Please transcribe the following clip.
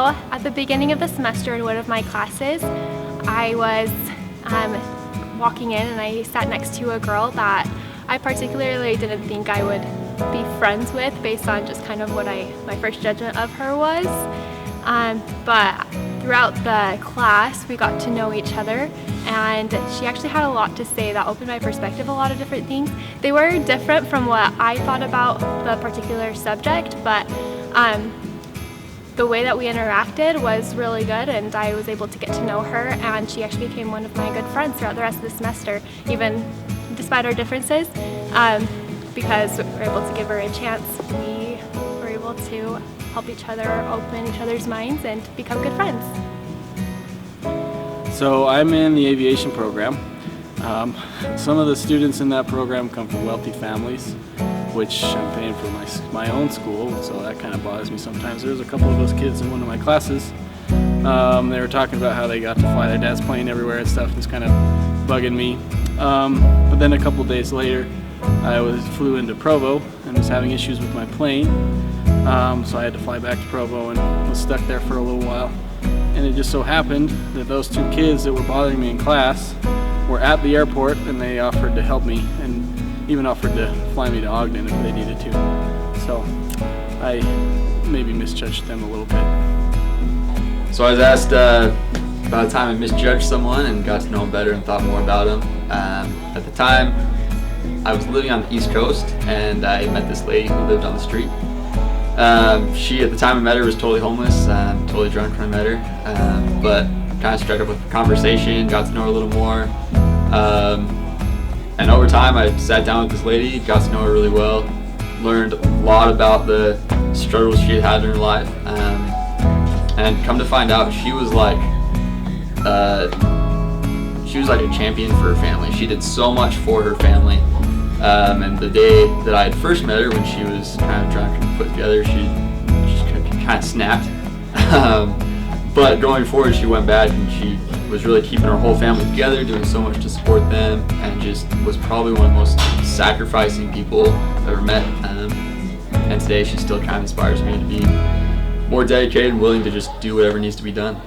at the beginning of the semester in one of my classes, I was walking in and I sat next to a girl that I particularly didn't think I would be friends with based on just kind of what my first judgment of her was. But throughout the class, we got to know each other, and she actually had a lot to say that opened my perspective, a lot of different things. They were different from what I thought about the particular subject, but the way that we interacted was really good, and I was able to get to know her, and she actually became one of my good friends throughout the rest of the semester, even despite our differences, because we were able to give her a chance. We were able to help each other open each other's minds and become good friends. So I'm in the aviation program. Some of the students in that program come from wealthy families, which I'm paying for my own school, so that kind of bothers me sometimes. There's a couple of those kids in one of my classes. They were talking about how they got to fly their dad's plane everywhere and stuff. It's kind of bugging me. But then a couple days later, I flew into Provo and was having issues with my plane. So I had to fly back to Provo and was stuck there for a little while. And it just so happened that those two kids that were bothering me in class were at the airport, and they offered to help me and even offered to fly me to Ogden if they needed to. So I maybe misjudged them a little bit. So I was asked about a time I misjudged someone and got to know them better and thought more about them. At the time, I was living on the East Coast, and I met this lady who lived on the street. She, at the time I met her, was totally homeless, totally drunk when I met her, but kind of struck up with conversation, got to know her a little more, and over time I sat down with this lady, got to know her really well, learned a lot about the struggles she had had in her life, and come to find out she was like a champion for her family. She did so much for her family. And the day that I had first met her, when she was kind of drunk and put together, she kind of snapped. But going forward, she went back and she was really keeping her whole family together, doing so much to support them, and just was probably one of the most sacrificing people I've ever met. And today she still kind of inspires me to be more dedicated and willing to just do whatever needs to be done.